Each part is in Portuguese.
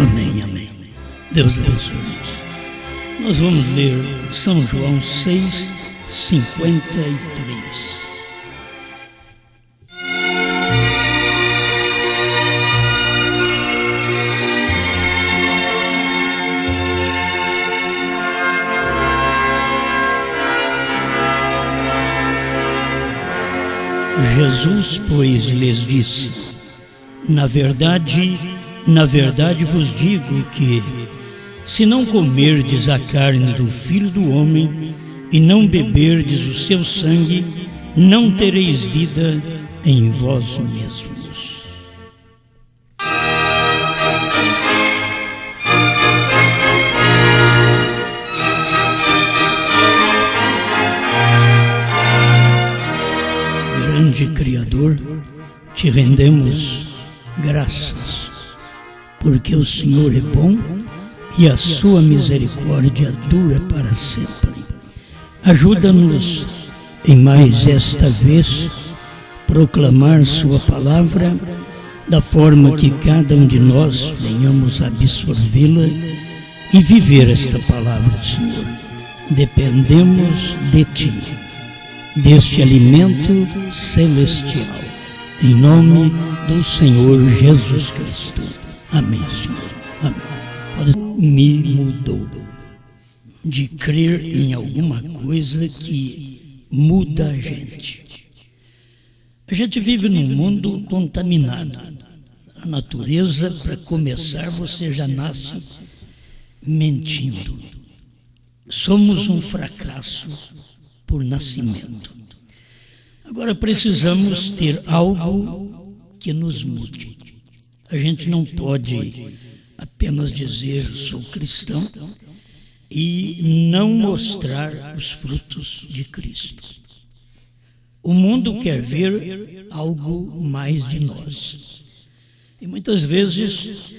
Amém, amém. Deus abençoe-nos. Nós vamos ler São João 6:53. Jesus, pois, lhes disse: na verdade vos digo que, se não comerdes a carne do Filho do Homem e não beberdes o seu sangue, não tereis vida em vós mesmos. Grande Criador, te rendemos graças, porque o Senhor é bom e a sua misericórdia dura para sempre. Ajuda-nos em mais esta vez proclamar sua palavra da forma que cada um de nós venhamos absorvê-la e viver esta palavra, Senhor. Dependemos de Ti, deste alimento celestial, em nome do Senhor Jesus Cristo. Amém, Senhor. Amém. Me mudou de crer em alguma coisa que muda a gente. A gente vive num mundo contaminado. A natureza, para começar, você já nasce mentindo. Somos um fracasso por nascimento. Agora precisamos ter algo que nos mude. A gente não pode apenas dizer sou cristão e não mostrar os frutos de Cristo. O mundo quer ver algo mais de nós. E muitas vezes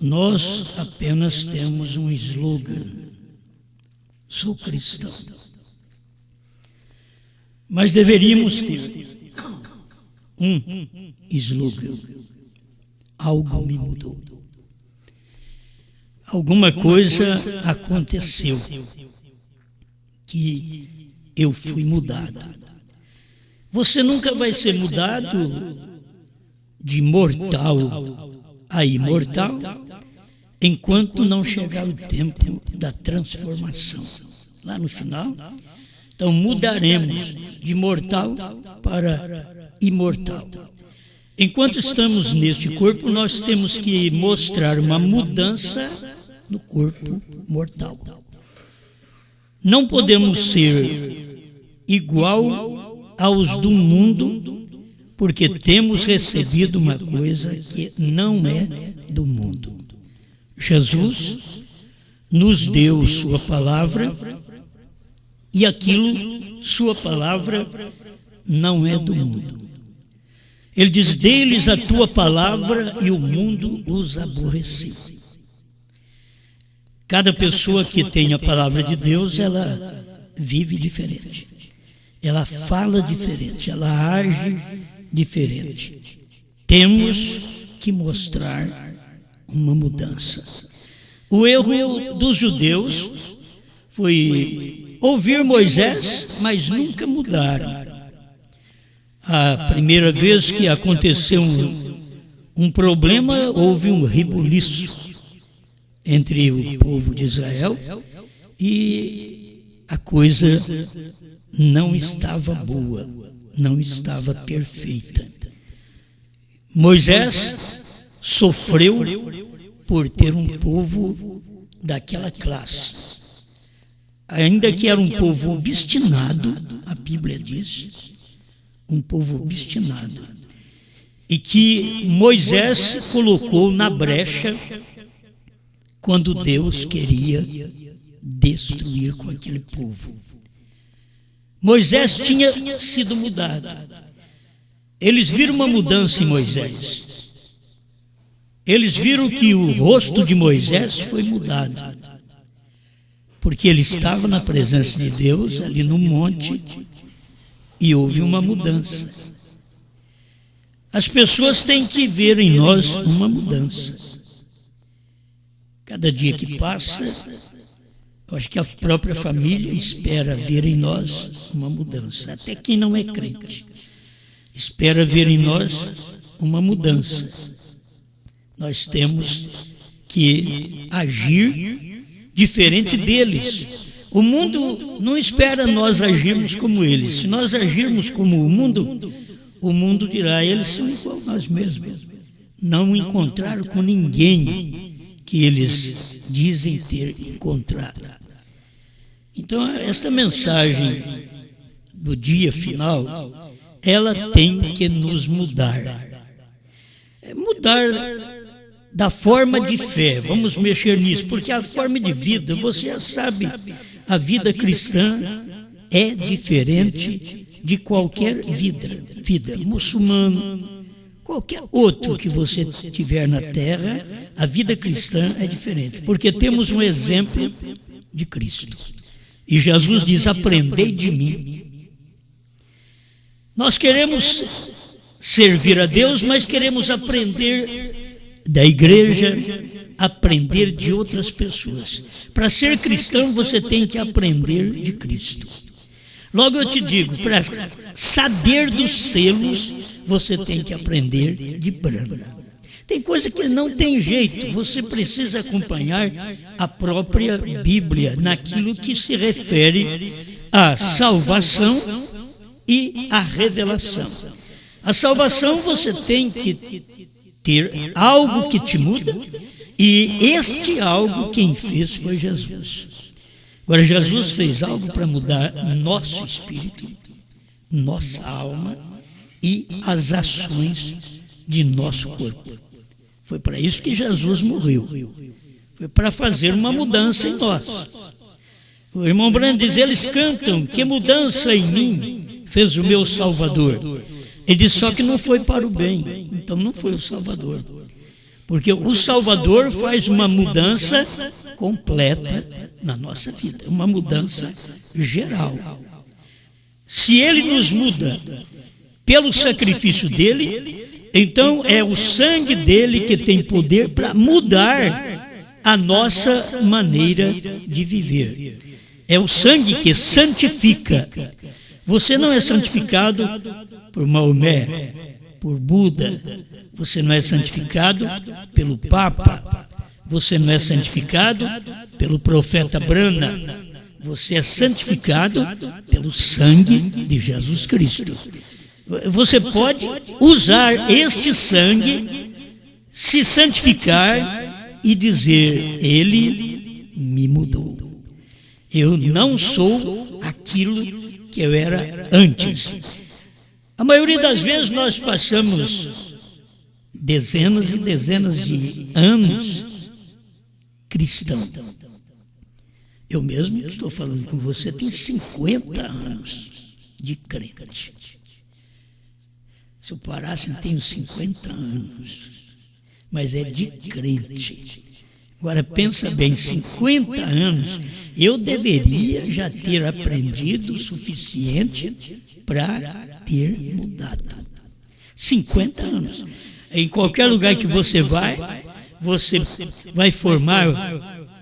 nós apenas temos um slogan: sou cristão. Mas deveríamos ter um slogan: algo me mudou. Alguma coisa aconteceu que eu fui mudado. Você nunca vai ser mudado de mortal a imortal enquanto não chegar o tempo da transformação. Lá no final, então mudaremos de mortal para imortal. Enquanto estamos neste corpo, nós temos que mostrar uma mudança no corpo mortal. Não podemos ser igual aos do mundo, porque temos recebido uma coisa que não é do mundo. Jesus nos deu sua palavra e aquilo, sua palavra, não é do mundo. Ele diz: dê-lhes a tua palavra e o mundo os aborreceu. Cada pessoa que tem a palavra de Deus, ela vive diferente. Ela fala diferente, ela age diferente. Temos que mostrar uma mudança. O erro dos judeus foi ouvir Moisés, mas nunca mudaram. A primeira vez que aconteceu um problema, houve um rebuliço entre o povo de Israel e a coisa não estava boa, não estava perfeita. Moisés sofreu por ter um povo daquela classe. Ainda que era um povo obstinado, a Bíblia diz, um povo obstinado, e que Moisés colocou na brecha quando Deus queria destruir com aquele povo. Moisés tinha sido mudado. Eles viram uma mudança em Moisés. Eles viram que o rosto de Moisés foi mudado, porque ele estava na presença de Deus, ali no monte, e houve uma mudança. As pessoas têm que ver em nós uma mudança. Cada dia que passa, eu acho que a própria família espera ver em nós uma mudança. Até quem não é crente espera ver em nós uma mudança. Nós temos que agir diferente deles. O mundo não espera nós agirmos como eles. Se nós agirmos como o mundo dirá: eles são igual a nós mesmos. Não encontraram com ninguém que eles dizem ter encontrado. Então, esta mensagem do dia final, ela tem que nos mudar. Mudar da forma de fé. Vamos mexer nisso, porque a forma de vida, você já sabe, a vida cristã é diferente de qualquer vida muçulmana, qualquer outro que você tiver na terra. A vida cristã é diferente, porque temos um exemplo de Cristo. E Jesus diz: aprendei de mim. Nós queremos servir a Deus, mas queremos aprender da igreja, aprender de outras pessoas. Para ser cristão, você tem que aprender de Cristo. Logo eu te digo, para saber dos selos, você tem que aprender de Branham. Tem coisa que não tem jeito, você precisa acompanhar a própria Bíblia naquilo que se refere à salvação e à revelação. A salvação, você tem que ter algo que te muda, e este algo quem fez foi Jesus. Agora, Jesus fez algo para mudar nosso espírito, nossa alma e as ações de nosso corpo. Foi para isso que Jesus morreu. Foi para fazer uma mudança em nós. O irmão Branham diz: eles cantam, que mudança em mim fez o meu Salvador. Ele diz: só que não foi para o bem. Então não foi o Salvador. Porque o Salvador faz uma mudança completa na nossa vida. Uma mudança geral. Se ele nos muda pelo sacrifício dele, então é o sangue dele que tem poder para mudar a nossa maneira de viver. É o sangue que santifica. Você não é santificado por Maomé, por Buda. Você não é santificado pelo Papa. Você não é santificado pelo profeta Branham. Você é santificado pelo sangue de Jesus Cristo. Você pode usar este sangue, se santificar e dizer: ele me mudou. Eu não sou aquilo que eu era antes. A maioria das vezes nós passamos dezenas e dezenas de anos cristão. Eu mesmo estou falando com você, tem 50 anos de crente. Se eu parasse, eu tenho 50 anos, mas é de crente. Agora pensa bem, 50 anos, eu deveria já ter aprendido o suficiente para ter mudado. 50 anos. Em qualquer lugar que você vai formar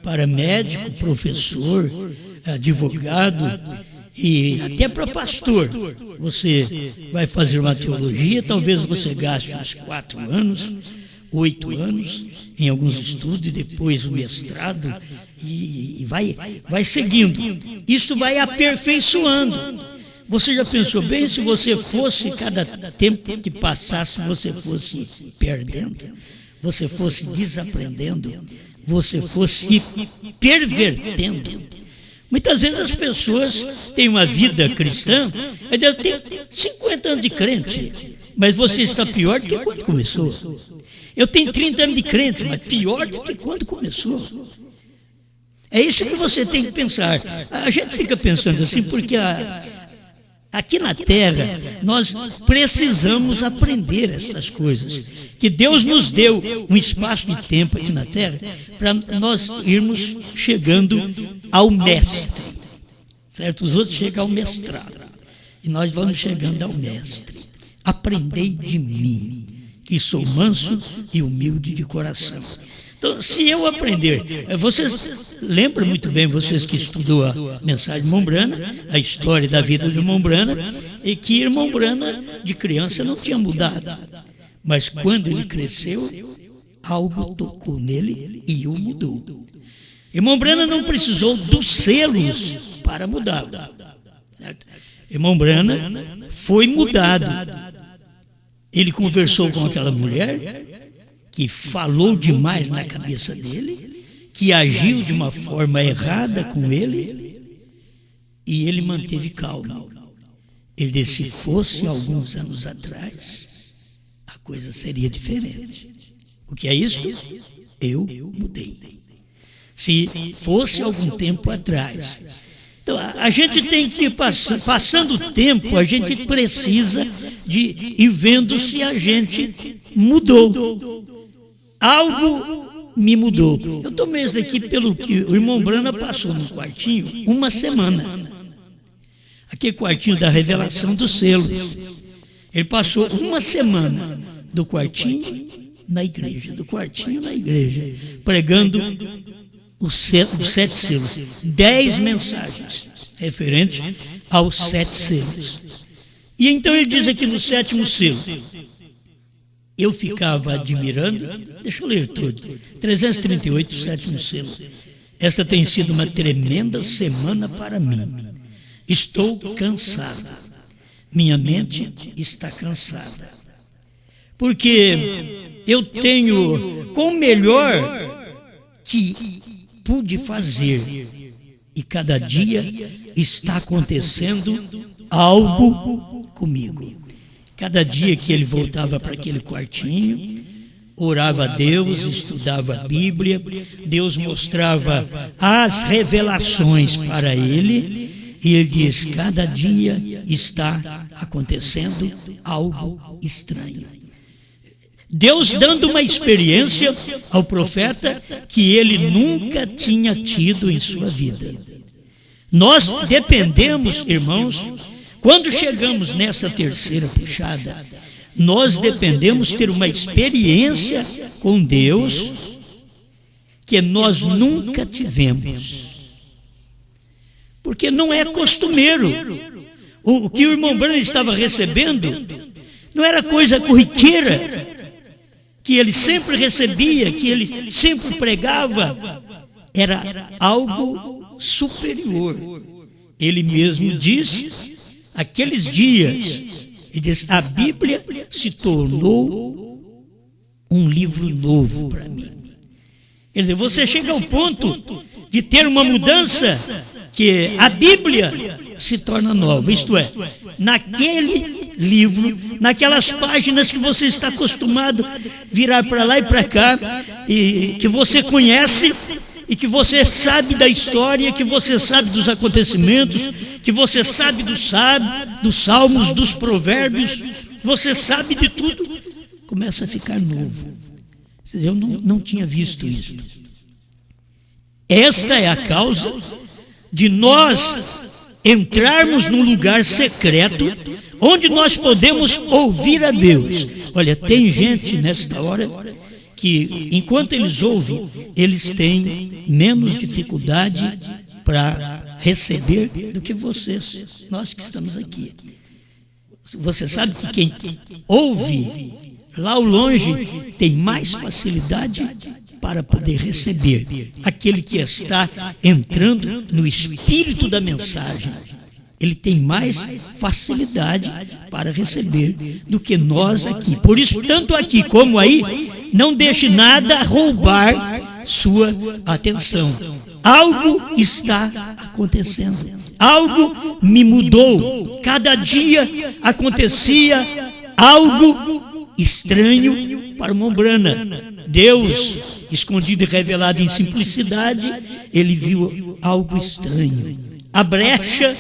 para médico, professor, advogado e até para pastor. Você vai fazer uma teologia, talvez você gaste uns 4 anos, 8 anos em alguns estudos, e depois o mestrado, e vai seguindo. Isso vai aperfeiçoando. Você já pensou bem se você fosse, cada tempo que passasse, você fosse perdendo, você fosse desaprendendo, você fosse pervertendo? Muitas vezes as pessoas têm uma vida cristã, tem 50 anos de crente, mas você está pior do que quando começou. Eu tenho 30 anos de crente, mas pior do que quando começou. É isso que você tem que pensar. A gente fica pensando assim porque aqui na terra nós precisamos aprender essas coisas. Que Deus nos deu um espaço de tempo aqui na terra para nós irmos chegando ao mestre. Certo? Os outros chegam ao mestrado. E nós vamos chegando ao mestre. Aprendei de mim, que sou manso e humilde de coração. Então, se eu aprender, vocês lembram muito bem, vocês que estudou a mensagem de irmão Brana, a história da vida de irmão Brana, e que irmão Brana de criança não tinha mudado, mas quando ele cresceu, algo tocou nele e o mudou. Irmão Brana não precisou dos selos para mudá-lo, certo? Irmão Brana foi mudado. Ele conversou com aquela mulher que falou demais na cabeça dele, que agiu de uma forma errada com ele, e ele manteve calma. Ele disse: se fosse alguns anos atrás, a coisa seria diferente. O que é isto? Eu mudei. Se fosse algum tempo atrás. Então, a gente tem que ir passando o tempo, a gente precisa de ir vendo se a gente mudou. Algo me mudou. Eu tomei isso aqui pelo que o irmão Brana passou no quartinho uma semana. Aquele quartinho da revelação dos selos. Ele passou uma semana do quartinho na igreja, pregando os 7 selos. 10 mensagens referentes aos 7 selos. E então ele diz aqui no 7º selo, eu ficava admirando, deixa eu ler tudo, 338, 7º selo. Esta tem sido uma tremenda semana para mim. Estou cansado. Minha mente está cansada. Porque eu tenho, com o melhor que pude fazer, e cada dia está acontecendo algo comigo. Cada dia que ele voltava para aquele quartinho, orava a Deus, estudava a Bíblia, Deus mostrava as revelações para ele, e ele diz: cada dia está acontecendo algo estranho. Deus dando uma experiência ao profeta que ele nunca tinha tido em sua vida. Nós dependemos, irmãos, quando chegamos nessa terceira puxada, nós dependemos ter uma experiência com Deus que nós nunca tivemos. Porque não é costumeiro. O que o irmão Brana estava recebendo não era coisa corriqueira, que ele sempre recebia, que ele sempre pregava, era algo superior. Ele mesmo disse, aqueles dias, ele diz: a Bíblia se tornou um livro novo para mim. Quer dizer, você chega ao ponto de ter uma mudança que a Bíblia se torna nova, isto é, naquele livro, naquelas páginas que você está acostumado a virar para lá e para cá, e que você conhece, e que você sabe da história, que você sabe dos acontecimentos, que você sabe dos salmos, dos provérbios, você sabe de tudo, começa a ficar novo. Eu não tinha visto isso. Esta é a causa de nós entrarmos num lugar secreto, onde nós podemos ouvir a Deus. Olha, tem gente nesta hora que, enquanto eles ouvem, eles têm menos dificuldade para receber do que vocês, nós que estamos aqui. Você sabe que quem ouve lá ao longe tem mais facilidade para poder receber. Aquele que está entrando no espírito da mensagem, ele tem mais facilidade para receber do que nós aqui. Por isso, tanto aqui como aí, não deixe nada roubar sua atenção. Algo está acontecendo. Algo me mudou. Cada dia acontecia algo estranho para o irmão Brana. Deus, escondido e revelado em simplicidade, ele viu algo estranho. A brecha,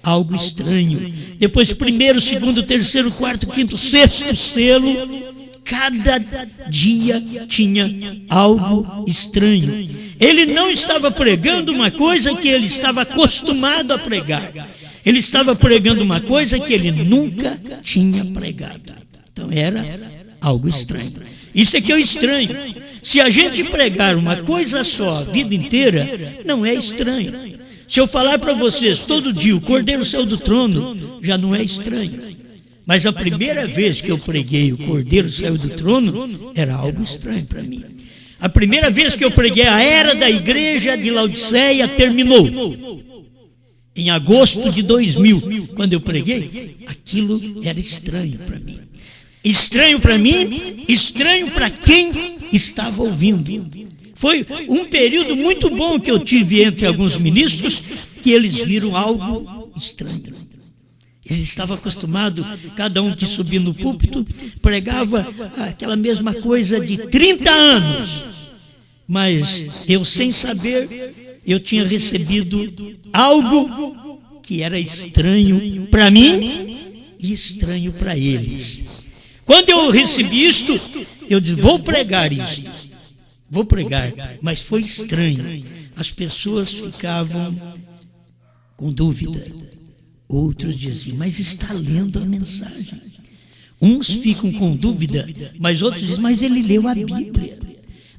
algo estranho. Depois, primeiro, segundo, terceiro, quarto, quinto, sexto selo, cada dia tinha algo estranho. Ele não estava pregando uma coisa que ele estava acostumado a pregar. Ele estava pregando uma coisa que ele nunca tinha pregado. Então era algo estranho. Isso é que é o estranho. Se a gente pregar uma coisa só a vida inteira, não é estranho. Se eu falar para vocês todo dia, o Cordeiro saiu do trono, já não é estranho. Mas a primeira vez que eu preguei o Cordeiro saiu do trono, era algo estranho para mim. A primeira vez que eu preguei a era da igreja de Laodiceia terminou. Em agosto de 2000, quando eu preguei, aquilo era estranho para mim. Estranho para mim, estranho para quem estava ouvindo. Foi um período muito bom que eu tive entre alguns ministros, que eles viram algo estranho. Eles estavam acostumados, cada um que subia no púlpito, pregava aquela mesma coisa de 30 anos. Mas eu, sem saber, eu tinha recebido algo que era estranho para mim e estranho para eles. Quando eu recebi isto, eu disse, vou pregar isto. Vou pregar, mas foi estranho. As pessoas ficavam com dúvida. Outros diziam, mas está lendo a mensagem. Uns ficam com dúvida, mas outros dizem, mas ele leu a Bíblia.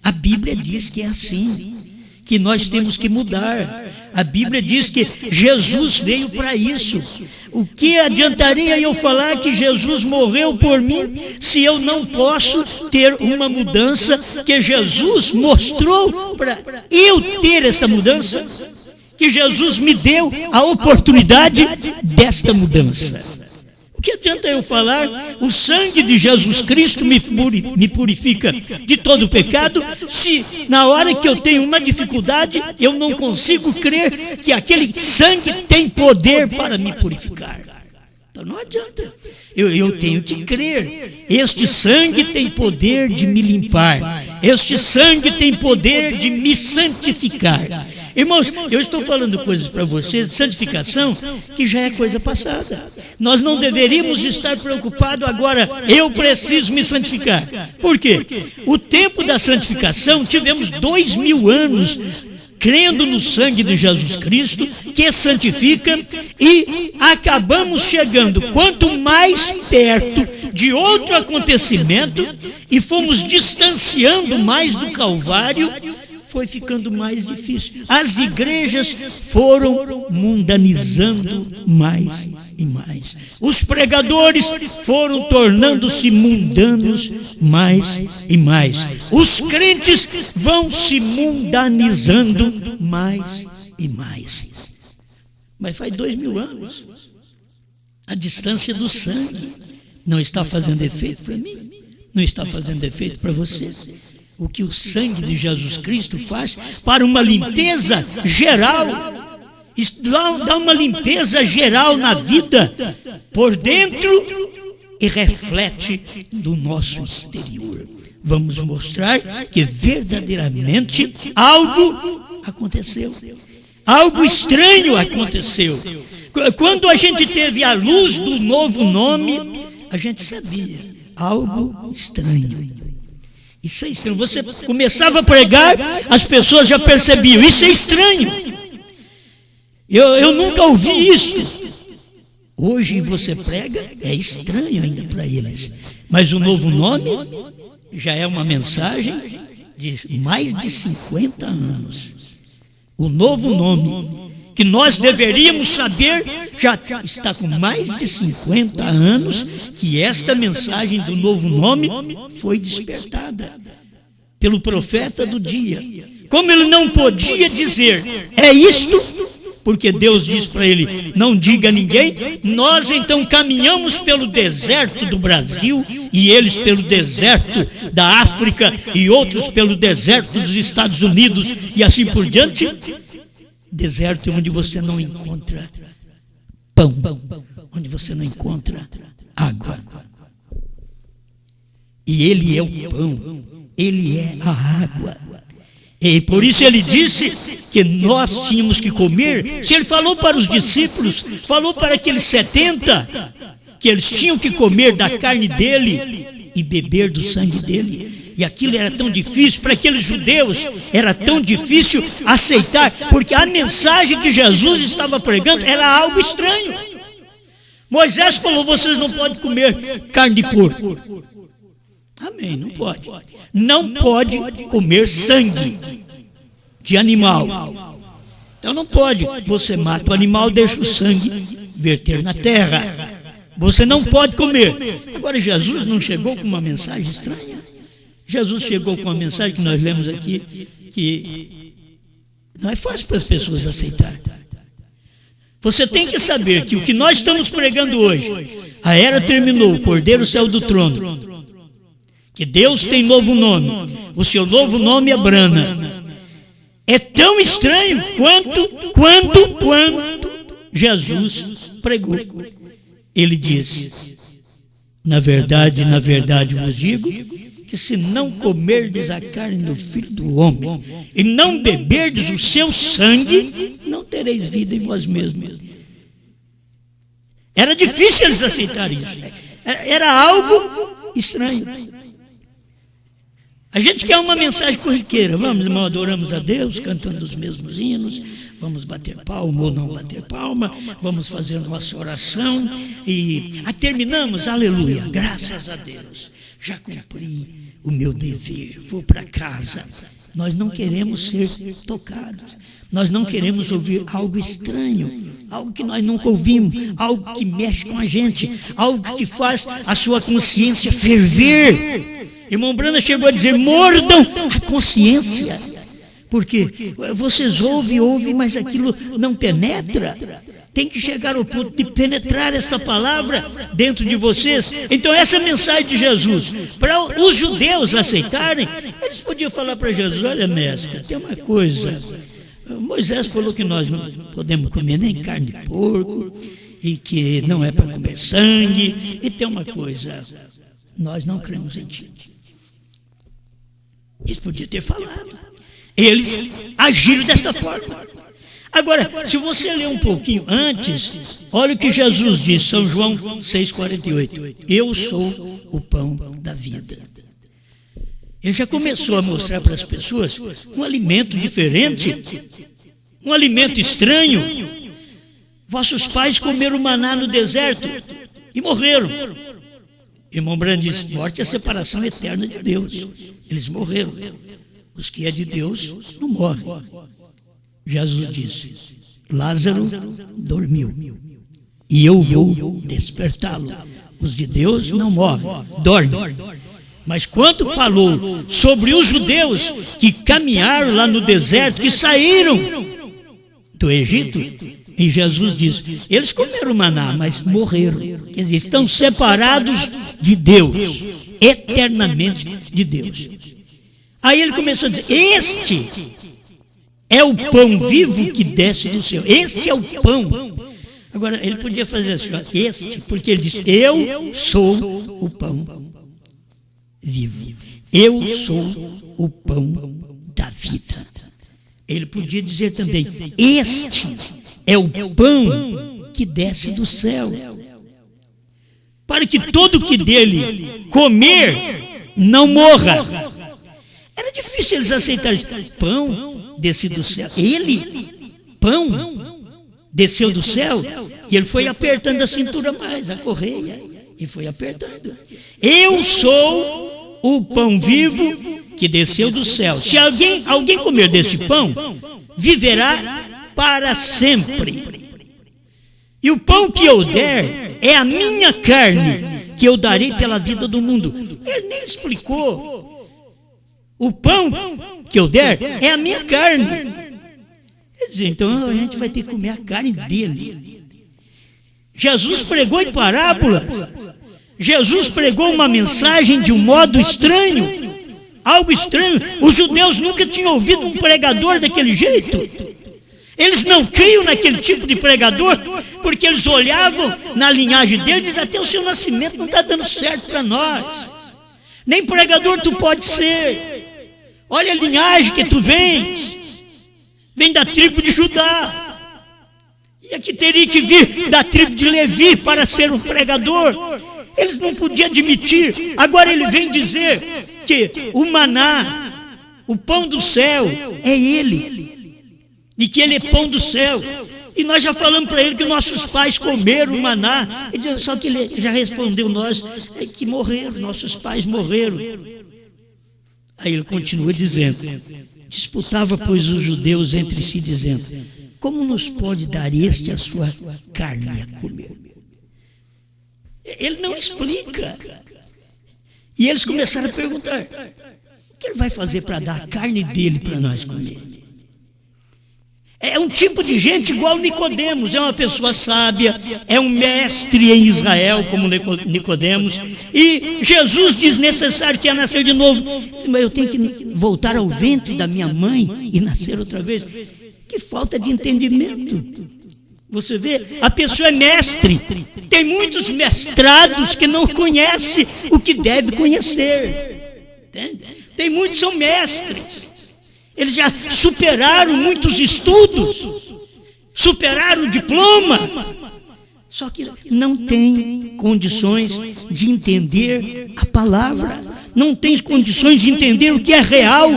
A Bíblia diz que é assim, que nós temos que mudar. A Bíblia diz que Jesus veio para isso. O que adiantaria eu falar que Jesus morreu por mim se eu não posso ter uma mudança que Jesus mostrou para eu ter essa mudança? Que Jesus me deu a oportunidade desta mudança. O que adianta eu falar, o sangue de Jesus Cristo me purifica de todo pecado, se na hora que eu tenho uma dificuldade, eu não consigo crer que aquele sangue tem poder para me purificar. Então não adianta, eu tenho que crer, este sangue tem poder de me limpar, este sangue tem poder de me santificar. Irmãos, eu estou falando coisas para vocês de santificação que já é coisa passada. Nós não deveríamos estar preocupados agora, eu preciso me santificar. Por quê? O tempo da santificação, tivemos 2000 anos crendo no sangue de Jesus Cristo, que santifica, e acabamos chegando quanto mais perto de outro acontecimento e fomos distanciando mais do Calvário, foi ficando mais difícil. As igrejas foram mundanizando mais e mais. Os pregadores foram tornando-se mundanos mais e mais. Os crentes vão se mundanizando mais e mais. Mas faz 2000 anos. A distância do sangue não está fazendo efeito para mim, não está fazendo efeito para você. O que o sangue de Jesus Cristo faz para uma limpeza geral, dá uma limpeza geral na vida, por dentro, e reflete do nosso exterior. Vamos mostrar que verdadeiramente algo aconteceu, algo estranho aconteceu. Quando a gente teve a luz do novo nome, a gente sabia, algo estranho. Isso é estranho. Você começava a pregar, as pessoas já percebiam, isso é estranho. Eu nunca ouvi isso. Hoje você prega, é estranho ainda para eles. Mas o novo nome já é uma mensagem de mais de 50 anos. O novo nome, que nós deveríamos saber, já está com mais de 50 anos que esta mensagem do novo nome foi despertada pelo profeta do dia. Como ele não podia dizer, é isto, porque Deus diz para ele, não diga a ninguém, nós então caminhamos pelo deserto do Brasil, e eles pelo deserto da África, e outros pelo deserto dos Estados Unidos, e assim por diante. Deserto onde você não encontra pão, onde você não encontra água. E ele é o pão, ele é a água. E por isso ele disse que nós tínhamos que comer. Se ele falou para os discípulos, falou para aqueles 70, que eles tinham que comer da carne dele e beber do sangue dele. E aquilo era tão difícil, para aqueles judeus era tão difícil aceitar, porque a mensagem que Jesus estava pregando era algo estranho. Moisés falou, vocês não podem comer carne de porco. Amém, não pode. Não pode comer sangue de animal. Então não pode. Você mata o animal, deixa o sangue verter na terra. Você não pode comer. Agora, Jesus não chegou com uma mensagem estranha. Jesus chegou com uma mensagem que nós lemos aqui, que não é fácil para as pessoas aceitar. Você tem que saber que o que nós estamos pregando hoje, a era terminou, o Cordeiro saiu do trono, que Deus tem novo nome, o seu novo nome é Brana. É tão estranho quanto Jesus pregou. Ele disse: na verdade vos digo, que se não comerdes a carne do Filho do Homem e não beberdes o seu sangue, não tereis vida em vós mesmos. Era difícil eles aceitarem isso. Era algo estranho. A gente quer uma mensagem corriqueira. Vamos, irmão, adoramos a Deus, cantando os mesmos hinos, vamos bater palma ou não bater palma, vamos fazer nossa oração e terminamos, aleluia, graças a Deus, já cumpri o meu dever, vou para casa. Nós não queremos ser tocados, nós não queremos ouvir algo estranho, algo que nós nunca ouvimos, algo que mexe com a gente, algo que faz a sua consciência ferver. Irmão Brana chegou a dizer: mordam a consciência, porque vocês ouvem, mas aquilo não penetra. Tem que chegar ao ponto de penetrar esta palavra dentro de vocês. Então essa mensagem de Jesus, para os judeus aceitarem, eles podiam falar para Jesus: olha, mestre, tem uma coisa, Moisés falou que nós não podemos comer nem carne de porco, e que não é para comer sangue, e tem uma coisa, nós não cremos em ti. Eles podiam ter falado. Eles agiram desta forma. Agora, se você ler um pouquinho antes, olha o que Jesus disse, São João 6,48. Eu sou o pão da vida. Ele já começou a mostrar para as pessoas um alimento diferente, um alimento estranho. Vossos pais comeram maná no deserto e morreram. Irmão Brando diz: morte é a separação eterna de Deus. Eles morreram. Os que é de Deus não morrem. Jesus disse: Lázaro dormiu e eu vou despertá-lo. Os de Deus não morrem, dormem. Mas quando falou sobre os judeus que caminharam lá no deserto, que saíram do Egito, e Jesus diz: eles comeram maná, mas morreram. Eles estão separados de Deus, eternamente de Deus. Aí ele começou a dizer: este é o pão vivo que desce do céu. Este é o pão. Agora, ele podia fazer assim, este, porque ele disse: eu sou o pão vivo. Eu sou o pão da vida. Ele podia dizer também: este é o pão que desce do céu, para que todo que dele comer não morra. Era difícil eles aceitarem. Pão descido do céu. Ele, pão, desceu do céu. E ele foi apertando a cintura mais, a correia, e foi apertando. Eu sou o pão vivo que desceu do céu. Se alguém comer desse pão, viverá para sempre. E o pão que eu der é a minha carne, que eu darei pela vida do mundo. Ele nem explicou. O pão que eu der é a minha carne. Quer dizer, então a gente vai ter que comer a carne dele. Jesus pregou em parábola. Jesus pregou uma mensagem de um modo estranho. Algo estranho. Os judeus nunca tinham ouvido um pregador daquele jeito. Eles não criam naquele tipo de pregador, porque eles olhavam na linhagem deles e diziam: até o seu nascimento não está dando certo para nós. Nem pregador tu pode ser. Olha a linhagem que tu vens. Vem da tribo de Judá. E aqui teria que vir da tribo de Levi para ser um pregador. Eles não podiam admitir. Agora ele vem dizer que o maná, o pão do céu, é ele. E que ele é pão do céu. E nós já falamos para ele que nossos pais comeram o maná. Só que ele já respondeu nós que morreram, nossos pais morreram. Aí ele continua dizendo: disputava, pois, os judeus entre si, dizendo: como nos pode dar este a sua carne a comer? Ele não explica. E eles começaram a perguntar: o que ele vai fazer para dar a carne dele para nós comer? É um tipo de gente igual Nicodemos, é uma pessoa sábia, é um mestre em Israel, como Nicodemos, e Jesus diz necessário que ia nascer de novo. Mas eu tenho que voltar ao ventre da minha mãe e nascer outra vez. Que falta de entendimento. Você vê, a pessoa é mestre, tem muitos mestrados que não conhecem o que deve conhecer. Entende? Tem muitos que são mestres. Eles já superaram muitos estudos, superaram o diploma, só que não tem condições de entender a palavra, não tem condições de entender o que é real,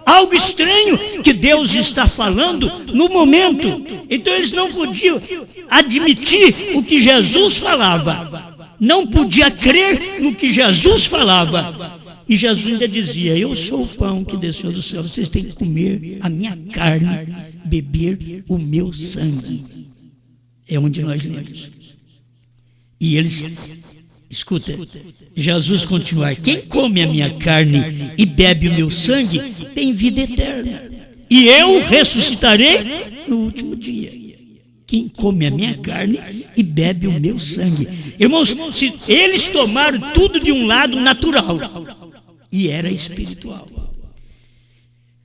algo estranho que Deus está falando no momento. Então eles não podiam admitir o que Jesus falava, não podia crer no que Jesus falava. E Jesus ainda dizia: eu sou o pão que desceu do céu, vocês têm que comer a minha carne, beber o meu sangue. É onde nós lemos. E eles, escuta, Jesus continuar: quem come a minha carne e bebe o meu sangue tem vida eterna, e eu ressuscitarei no último dia. Quem come a minha carne e bebe o meu sangue. Irmãos, se eles tomaram tudo de um lado natural, e era espiritual.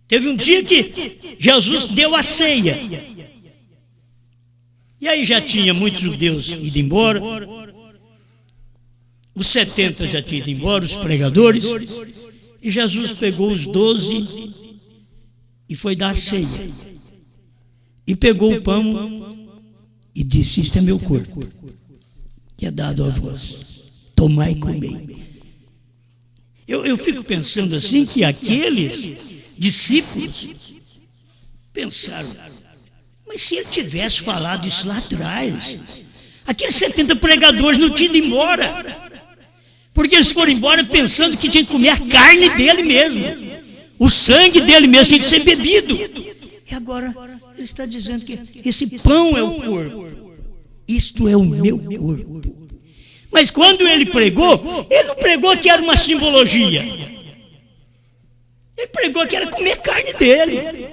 Teve um dia que Jesus deu a ceia. E aí já tinha muitos judeus ido embora. Os 70 já tinham ido embora, os pregadores. E Jesus pegou os 12 e foi dar a ceia. E pegou o pão e disse: isto é meu corpo, que é dado a vós. Tomai e comei. Eu fico pensando assim, que aqueles discípulos pensaram: mas se ele tivesse falado isso lá atrás, aqueles 70 pregadores não tinham ido embora, porque eles foram embora pensando que tinha que comer a carne dele mesmo, o sangue dele mesmo tinha que ser bebido. E agora ele está dizendo que esse pão é o corpo, isto é o meu corpo. Mas quando ele pregou, ele não pregou que era uma simbologia. Ele pregou que era comer carne dele,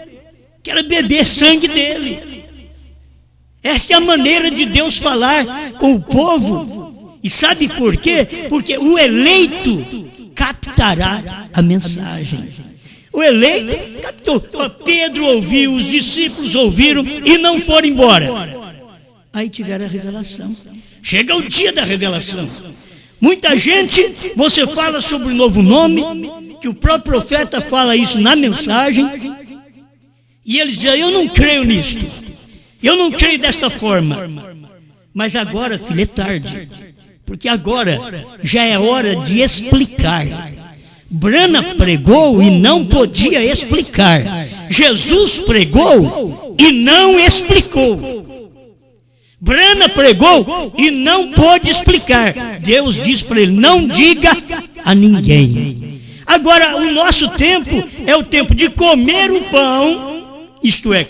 que era beber sangue dele. Essa é a maneira de Deus falar com o povo. E sabe por quê? Porque o eleito captará a mensagem. O eleito captou. Pedro ouviu, os discípulos ouviram e não foram embora. Aí tiveram a revelação. Chega o dia da revelação. Muita gente, você fala sobre o novo nome, que o próprio profeta fala isso na mensagem, e eles dizem: eu não creio nisto, eu não creio desta forma. Mas agora, filho, é tarde, porque agora já é hora de explicar. Brana pregou e não podia explicar. Jesus pregou e não explicou. Brana pregou e não pôde explicar. Deus diz para ele: não diga a ninguém. Agora, o nosso tempo é o tempo de comer o pão. Isto é,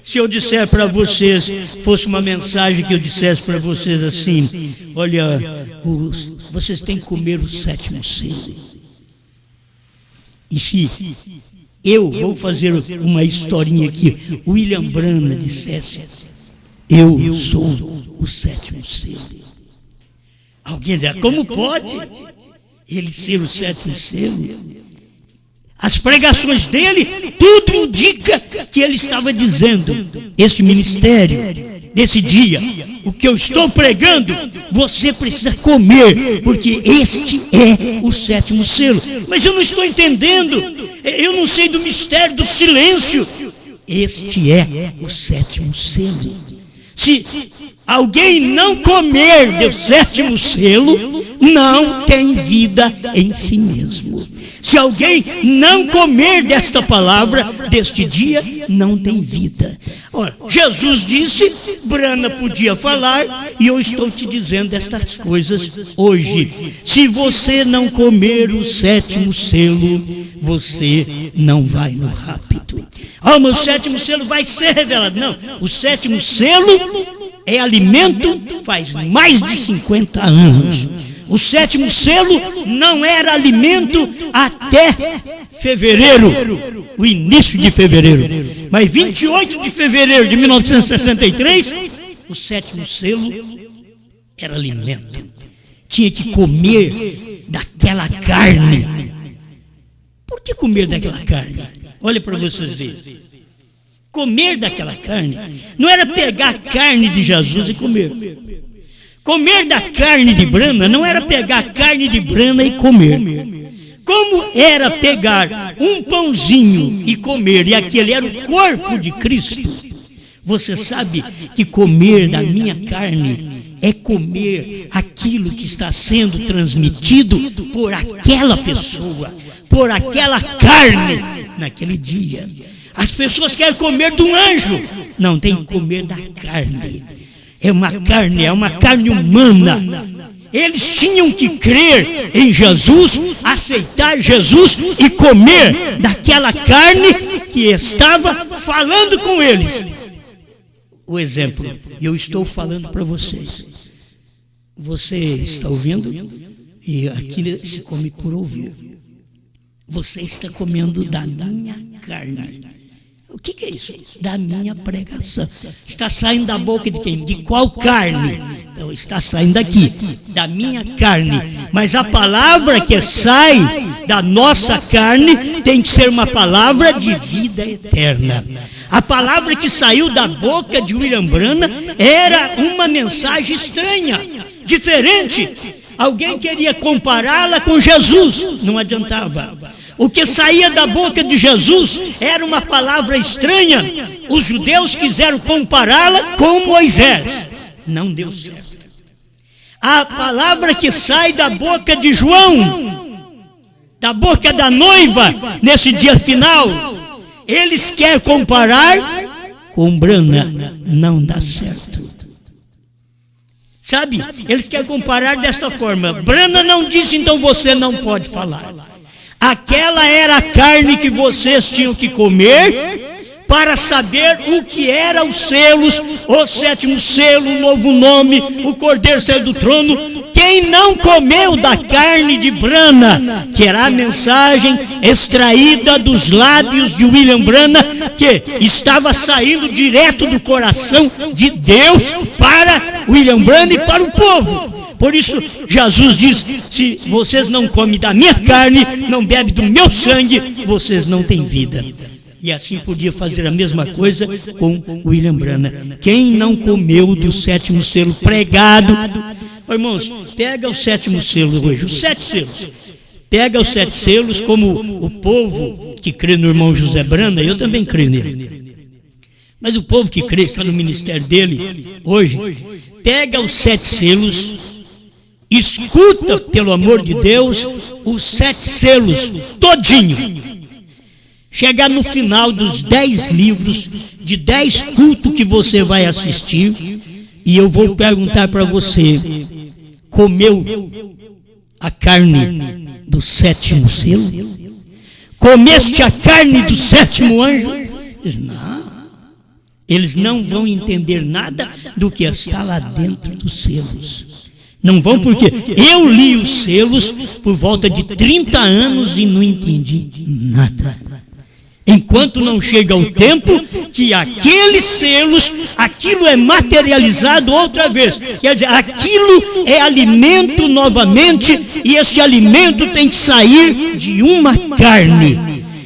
se eu disser para vocês, fosse uma mensagem que eu dissesse para vocês assim: olha, vocês têm que comer o 7º selo. E se eu vou fazer uma historinha aqui, William Branham dissesse: eu sou o 7º selo. Alguém diz: como pode ele ser o 7º selo? As pregações dele, tudo indica que ele estava dizendo: esse ministério, nesse dia, o que eu estou pregando, você precisa comer, porque este é o 7º selo. Mas eu não estou entendendo, eu não sei do mistério do silêncio. Este é o 7º selo. Se alguém não comer do 7º selo, não tem vida em si mesmo. Se alguém não comer desta palavra, deste dia, não tem vida. Ora, Jesus disse, Brana podia falar, e eu estou te dizendo estas coisas hoje. Se você não comer o 7º selo, você não vai no rápido. Ah, mas o 7º selo vai ser revelado. Não, o 7º selo é alimento faz mais de 50 anos. O 7º selo não era alimento até fevereiro, o início de fevereiro. Mas 28 de fevereiro de 1963, o 7º selo era alimento. Tinha que comer daquela carne. Por que comer daquela carne? Olha para vocês verem. Comer daquela carne não era pegar a carne de Jesus e comer. Comer da carne de Brana não era pegar a carne de Brana e comer. Como era pegar um pãozinho e comer, e aquele era o corpo de Cristo. Você sabe que comer da minha carne é comer aquilo que está sendo transmitido por aquela pessoa, por aquela carne naquele dia. As pessoas querem comer de um anjo. Não, tem que comer da carne. É uma carne humana. Eles tinham que crer em Jesus, aceitar Jesus e comer daquela carne que estava falando com eles. O exemplo, eu estou falando para vocês. Você está ouvindo? E aquilo se come por ouvir. Você está comendo da minha carne. O que é isso? Da minha pregação. Está saindo da boca de quem? De qual carne? Então está saindo daqui, da minha carne. Mas a palavra que sai da nossa carne tem que ser uma palavra de vida eterna. A palavra que saiu da boca de William Branham era uma mensagem estranha, diferente. Alguém queria compará-la com Jesus, não adiantava. O que saía da boca de Jesus era uma palavra estranha. Os judeus quiseram compará-la com Moisés. Não deu certo. A palavra que sai da boca de João, da boca da noiva, nesse dia final, eles querem comparar com Brana. Não dá certo. Sabe, eles querem comparar desta forma. Brana não disse, então você não pode falar. Aquela era a carne que vocês tinham que comer para saber o que eram os selos, o 7º selo, o novo nome, o cordeiro saiu do trono. Quem não comeu da carne de Brana, que era a mensagem extraída dos lábios de William Branham, que estava saindo direto do coração de Deus para William Branham e para o povo. Por isso, Jesus diz, se vocês não comem da minha carne, não bebem do meu sangue, vocês não têm vida. E assim podia fazer a mesma coisa com William Branham. Quem não comeu do 7º selo pregado, irmãos, pega o 7º selo hoje, os 7 selos. Pega os 7 selos, como o povo que crê no irmão José Branham, eu também creio nele. Mas o povo que crê, está no ministério dele hoje, pega os 7 selos, escuta, pelo amor de Deus, os 7 selos todinho. Chegar no final dos 10 livros, de 10 cultos que você vai assistir, e eu vou perguntar para você, comeu a carne do 7º selo? Comeste a carne do 7º anjo? Não. Eles não vão entender nada do que está lá dentro dos selos. Não vão, porque eu li os selos por volta de 30 anos e não entendi nada. Enquanto não chega o tempo que aqueles selos, aquilo é materializado outra vez. Quer dizer, aquilo é alimento novamente, e esse alimento tem que sair de uma carne.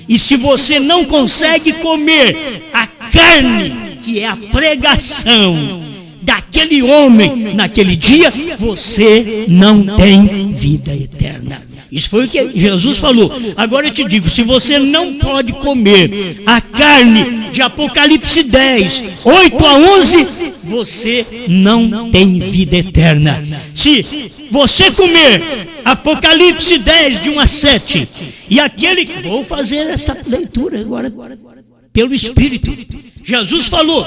E se você não consegue comer a carne, que é a pregação daquele homem naquele dia, você não tem vida eterna. Isso foi o que Jesus falou. Agora eu te digo, se você não pode comer a carne de Apocalipse 10, 8 a 11, você não tem vida eterna. Se você comer Apocalipse 10, de 1 a 7, e aquele... Vou fazer essa leitura agora pelo Espírito. Jesus falou: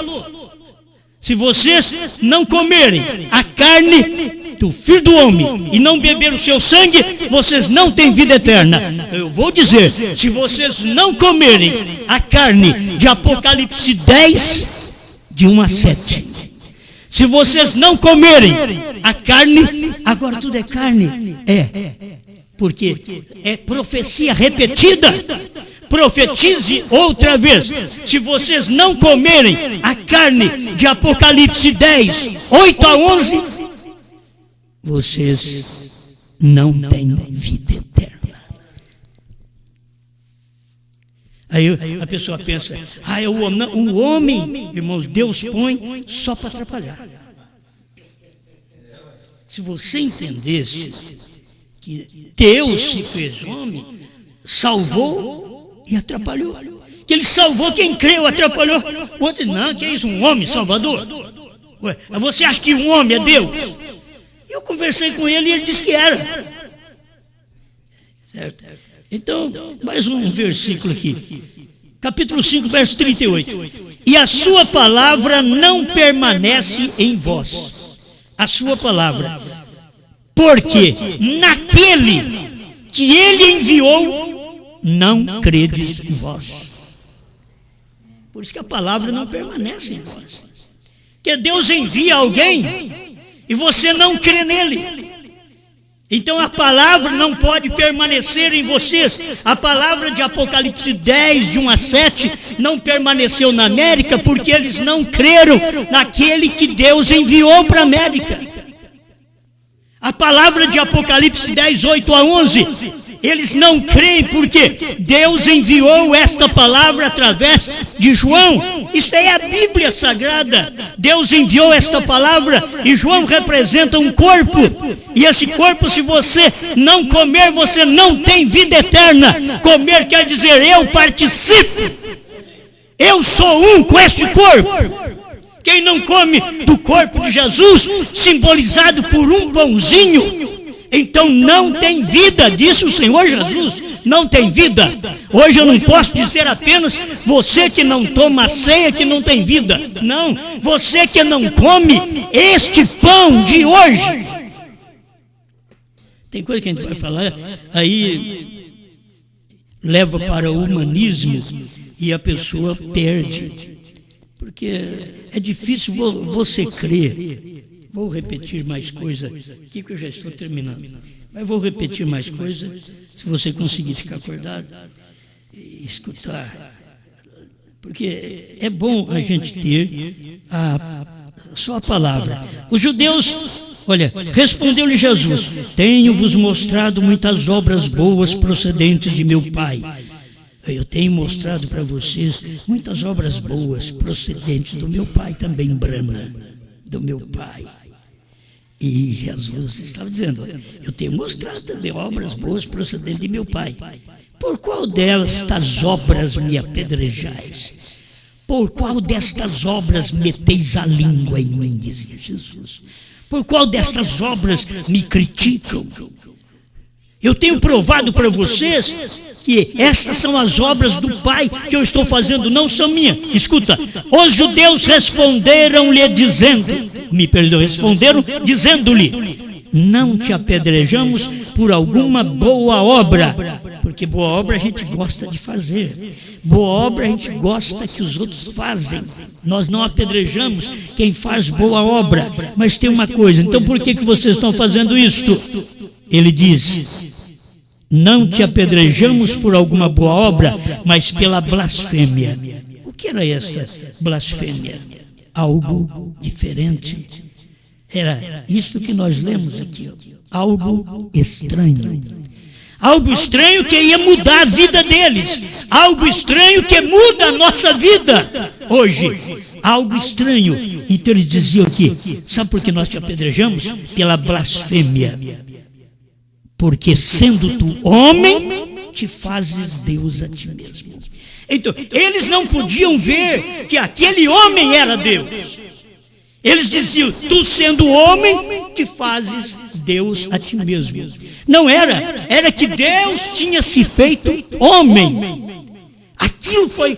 se vocês não comerem a carne do Filho do Homem e não beber o seu sangue, vocês não têm vida eterna. Eu vou dizer, se vocês não comerem a carne de Apocalipse 10, de 1 a 7, se vocês não comerem a carne, agora tudo é carne, porque é profecia repetida. Profetize outra vez. Se vocês não comerem a carne de Apocalipse 10, 8 a 11, vocês não têm vida eterna. Aí a pessoa pensa: é o homem. Não, o homem, irmãos, Deus põe só para atrapalhar. Se você entendesse que Deus se fez homem, salvou e atrapalhou. Que ele salvou quem creu, atrapalhou. Outro não, que é isso, um homem salvador? Ué, você acha que um homem é Deus? Eu conversei com ele e ele disse que era. Certo? Então, mais um versículo aqui. Capítulo 5, verso 38. E a sua palavra não permanece em vós. A sua palavra. Porque naquele que ele enviou, não credes em vós. Por isso que a palavra não permanece em vós. Porque Deus envia alguém e você não crê nele. Então a palavra não pode permanecer em vocês. A palavra de Apocalipse 10, de 1 a 7, não permaneceu na América porque eles não creram naquele que Deus enviou para a América. A palavra de Apocalipse 10, 8 a 11, eles não creem porque Deus enviou esta palavra através de João. Isso é a Bíblia Sagrada. Deus enviou esta palavra e João representa um corpo. E esse corpo, se você não comer, você não tem vida eterna. Comer quer dizer eu participo. Eu sou um com este corpo. Quem não come do corpo de Jesus, simbolizado por um pãozinho, então não tem vida, disse o Senhor Jesus, não tem vida. Hoje eu não posso dizer apenas você que não toma a ceia que não tem vida. Não, você que não come este pão de hoje. Tem coisa que a gente vai falar, aí leva para o humanismo e a pessoa perde. Porque é difícil você crer. Vou repetir mais coisa aqui que eu já estou terminando. Mas vou repetir mais coisa, se você conseguir ficar acordado e escutar. Porque é bom a gente ter só a palavra. Os judeus, olha, respondeu-lhe Jesus: tenho-vos mostrado muitas obras boas procedentes de meu Pai. Eu tenho mostrado para vocês muitas obras boas procedentes do meu Pai também, brama, do meu Pai. E Jesus estava dizendo: eu tenho mostrado também obras boas procedentes de meu Pai. Por qual destas obras me apedrejais? Por qual destas obras meteis a língua em mim, dizia Jesus? Por qual destas obras me criticam? Eu tenho provado para vocês que estas são as obras do Pai que eu estou fazendo, não são minhas. Escuta, os judeus responderam-lhe dizendo-lhe: não te apedrejamos por alguma boa obra, porque boa obra a gente gosta de fazer, boa obra a gente gosta que os outros fazem. Nós não apedrejamos quem faz boa obra. Mas tem uma coisa, então por que vocês estão fazendo isto? Ele diz: não te apedrejamos por alguma boa obra, mas pela blasfêmia. O que era esta blasfêmia? Algo diferente. Era isto que nós lemos aqui. Algo estranho. Algo estranho que ia mudar a vida deles. Algo estranho que muda a nossa vida hoje. Algo estranho. Então eles diziam aqui: sabe por que nós te apedrejamos? Pela blasfêmia. Porque sendo tu homem, te fazes Deus a ti mesmo. Então, eles não podiam ver que aquele homem era Deus. Eles diziam: tu sendo homem, te fazes Deus a ti mesmo. Não era que Deus tinha se feito homem. Aquilo foi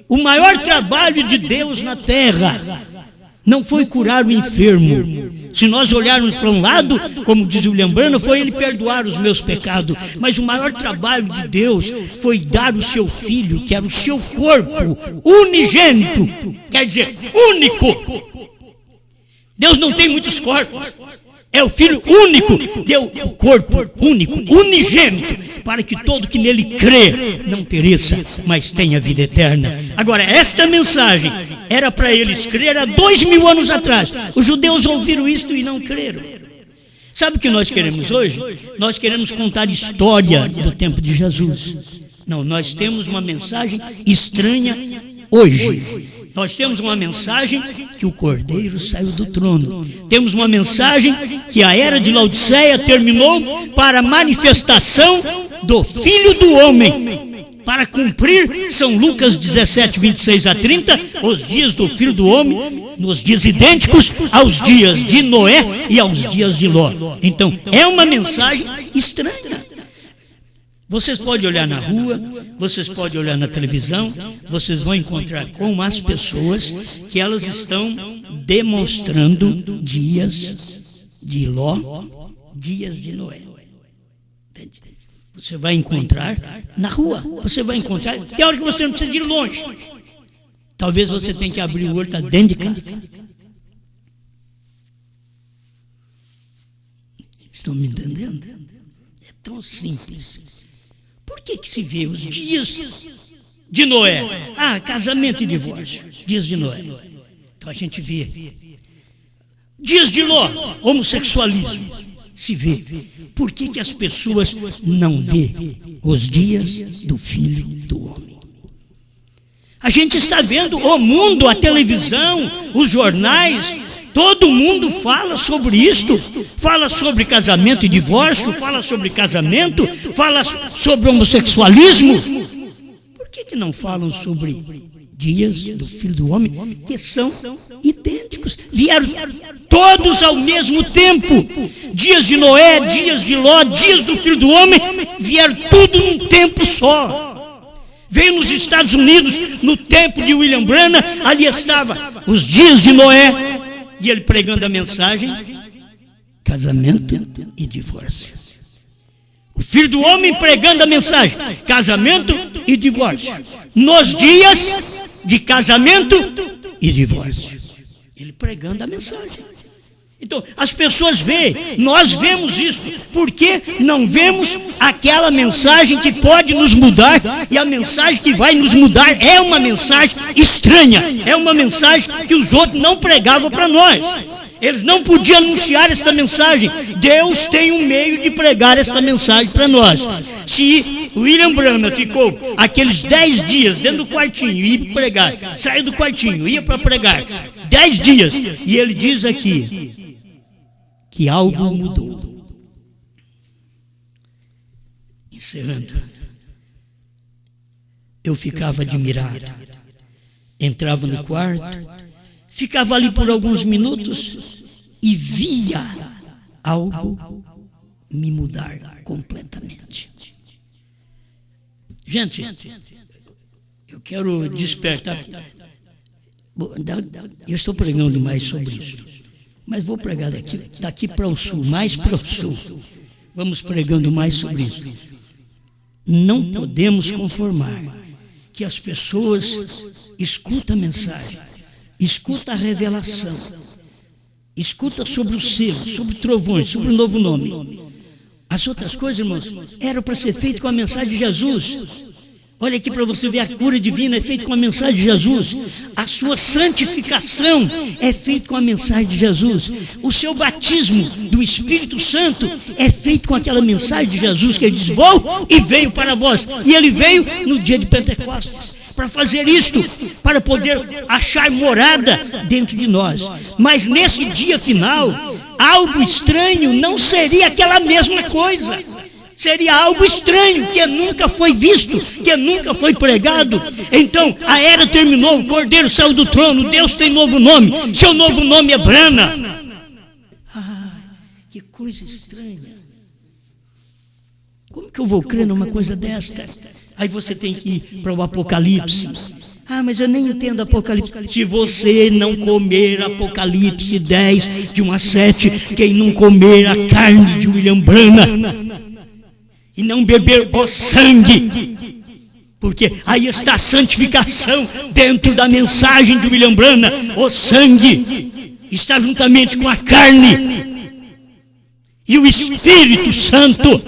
o maior trabalho de Deus na terra. Não foi curar o enfermo. Se nós olharmos para um lado, como diz William Branham, foi ele perdoar os meus pecados. Mas o maior trabalho de Deus foi dar o seu filho, que era o seu corpo unigênito, quer dizer, único. Deus não tem muitos corpos. É o Filho único, deu o corpo único, unigênito, para que todo que nele crê não pereça, mas tenha vida eterna. Agora, esta mensagem era para eles crer há 2000 anos atrás. Os judeus ouviram isto e não creram. Sabe o que nós queremos hoje? Nós queremos contar história do tempo de Jesus. Não, nós temos uma mensagem estranha hoje. Nós temos uma mensagem que o Cordeiro saiu do trono. Temos uma mensagem que a era de Laodiceia terminou para a manifestação do Filho do Homem. Para cumprir São Lucas 17, 26 a 30, os dias do Filho do Homem, nos dias idênticos aos dias de Noé e aos dias de Ló. Então, é uma mensagem estranha. Vocês podem olhar na rua, vocês podem olhar na televisão, vocês vão encontrar com as pessoas que elas estão demonstrando dias de Ló, dias de Noé. Entende? Você vai encontrar na rua, você vai encontrar, tem hora que você não precisa de ir longe. Talvez você tenha que abrir o olho, está dentro de casa. Estão me entendendo? É tão simples. Por que se vê os dias de Noé? Casamento e divórcio. Dias de Noé. Então a gente vê. Dias de Ló, homossexualismo. Se vê. Por que as pessoas não vê os dias do Filho do Homem? A gente está vendo o mundo, a televisão, os jornais. Todo mundo fala sobre isto, fala sobre casamento e divórcio, fala sobre casamento, fala sobre homossexualismo. Por que não falam sobre dias do Filho do Homem, que são idênticos? Vieram todos ao mesmo tempo. Dias de Noé, dias de Ló, dias do Filho do Homem, vieram tudo num tempo só. Veio nos Estados Unidos, no tempo de William Branham, ali estava os dias de Noé, e ele pregando a mensagem, casamento e divórcio. O Filho do Homem pregando a mensagem, casamento e divórcio. Nos dias de casamento e divórcio. Ele pregando a mensagem. Então, as pessoas veem, nós vemos isso, porque não vemos aquela mensagem que pode nos mudar, e a mensagem que vai nos mudar é uma mensagem estranha, é uma mensagem que os outros não pregavam para nós. Eles não podiam anunciar esta mensagem. Deus tem um meio de pregar esta mensagem para nós. Se William Branham ficou aqueles 10 dias dentro do quartinho e ia pregar, saiu do quartinho, ia para pregar, 10 dias, e ele diz aqui que algo mudou. Encerrando, eu ficava admirado, entrava no quarto, ficava ali por alguns minutos e via algo me mudar completamente. Gente, eu quero despertar. Eu estou pregando mais sobre isso, mas vou pregar daqui para o sul, mais para o sul. Vamos pregando mais sobre isso. Não podemos conformar que as pessoas escutam a mensagem, escutam a revelação, escutam sobre o selo, sobre trovões, sobre o novo nome. As outras coisas, irmãos, eram para ser feito com a mensagem de Jesus. Olha aqui para você ver, a cura divina é feita com a mensagem de Jesus. A sua santificação é feita com a mensagem de Jesus. O seu batismo do Espírito Santo é feito com aquela mensagem de Jesus, que ele diz: vou e venho para vós. E ele veio no dia de Pentecostes para fazer isto, para poder achar morada dentro de nós. Mas nesse dia final, algo estranho não seria aquela mesma coisa. Seria algo estranho, que nunca foi visto, que nunca foi pregado. Então, a era terminou, o Cordeiro saiu do trono, Deus tem novo nome, seu novo nome é Brana. Que coisa estranha. Como que eu vou crer numa coisa desta? Aí você tem que ir para o Apocalipse. Mas eu nem entendo Apocalipse. Se você não comer Apocalipse 10, de 1 a 7, quem não comer a carne de William Branham e não beber o sangue, porque aí está a santificação dentro da mensagem de William Branham. O sangue está juntamente com a carne e o Espírito Santo.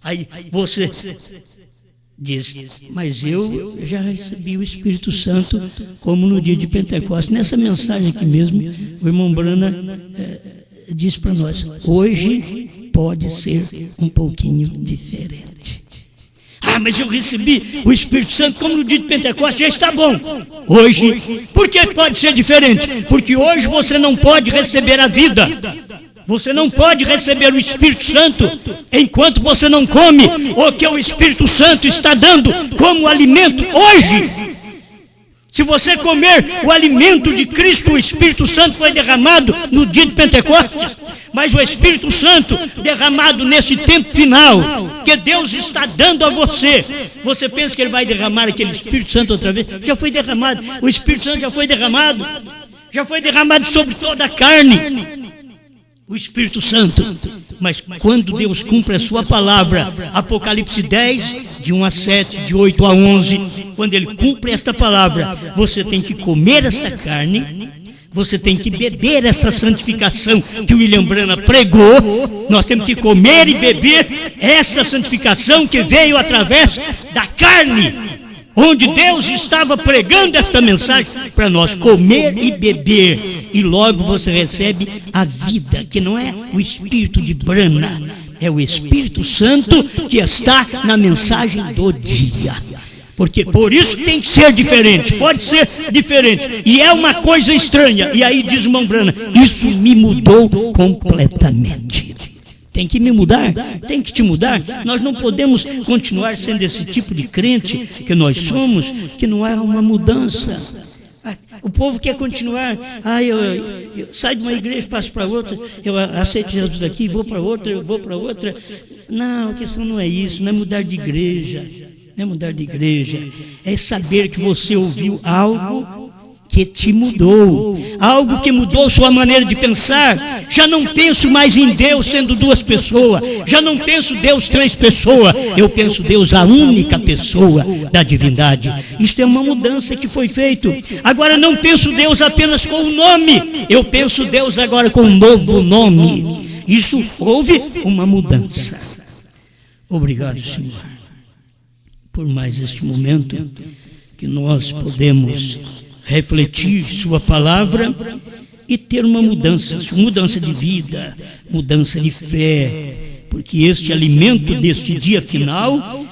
Aí você diz, mas eu já recebi o Espírito Santo como no dia de Pentecostes. Nessa mensagem aqui mesmo, o irmão Branham diz para nós, hoje pode ser um pouquinho diferente. Mas eu recebi o Espírito Santo como no dia de Pentecostes, já está bom. Hoje, por que pode ser diferente? Porque hoje você não pode receber a vida. Você não pode receber o Espírito Santo enquanto você não come o que o Espírito Santo está dando como alimento hoje. Se você comer o alimento de Cristo, o Espírito Santo foi derramado no dia de Pentecostes, mas o Espírito Santo derramado nesse tempo final, que Deus está dando a você, você pensa que Ele vai derramar aquele Espírito Santo outra vez? Já foi derramado, o Espírito Santo já foi derramado sobre toda a carne. O Espírito Santo. Mas quando Deus cumpre a sua palavra, Apocalipse 10, de 1 a 7, de 8 a 11, quando Ele cumpre esta palavra, você tem que comer esta carne, você tem que beber essa santificação que o William Branham pregou. Nós temos que comer e beber essa santificação que veio através da carne, onde Deus estava pregando esta mensagem para nós comer e beber. E logo você recebe a vida, que não é o Espírito de Branham, é o Espírito Santo que está na mensagem do dia. Porque por isso tem que ser diferente, pode ser diferente. E é uma coisa estranha. E aí diz o irmão Branham, isso me mudou completamente. Tem que me mudar, tem que te mudar. Nós não podemos continuar sendo esse tipo de crente que nós somos, que não há uma mudança. O povo quer continuar, eu saio de uma igreja, passo para outra, eu aceito Jesus daqui, vou para outra, eu vou para outra. Não, a questão não é isso, não é mudar de igreja, não é mudar de igreja, é saber que você ouviu algo que te mudou, algo que mudou sua maneira de pensar. Já não penso mais em Deus sendo duas pessoas, já não penso Deus três pessoas, eu penso Deus a única pessoa da divindade. Isto é uma mudança que foi feita. Agora não penso Deus apenas com o nome, eu penso Deus agora com um novo nome. Isso houve uma mudança. Obrigado, Senhor, por mais este momento que nós podemos refletir sua palavra e ter uma mudança de vida, mudança de fé, porque este alimento deste dia final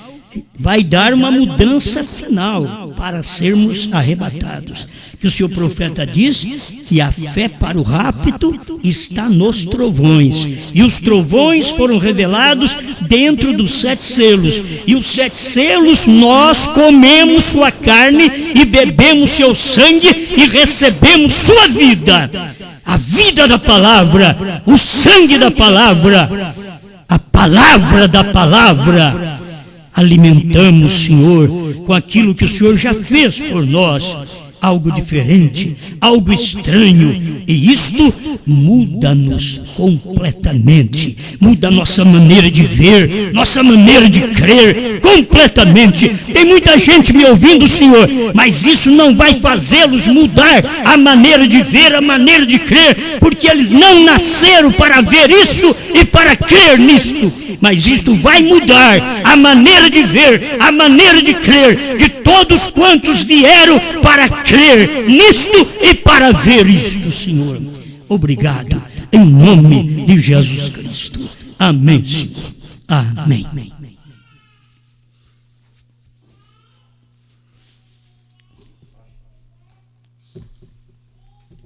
vai dar uma mudança final para sermos arrebatados. Que o Senhor profeta diz que a fé para o rapto está nos trovões, e os trovões foram revelados dentro dos 7 selos, e os 7 selos nós comemos sua carne e bebemos seu sangue e recebemos sua vida, a vida da palavra, o sangue da palavra, a palavra da palavra. Alimentamos, Senhor, com aquilo que o Senhor já fez por nós, algo diferente, algo estranho, e isto muda-nos completamente, muda a nossa maneira de ver, nossa maneira de crer completamente. Tem muita gente me ouvindo, Senhor, mas isso não vai fazê-los mudar a maneira de ver, a maneira de crer, porque eles não nasceram para ver isso e para crer nisto, mas isto vai mudar a maneira de ver, a maneira de crer de todos quantos vieram para crer nisto e para ver isto, Senhor. Obrigado, em nome de Jesus Cristo. Amém, Senhor. Amém.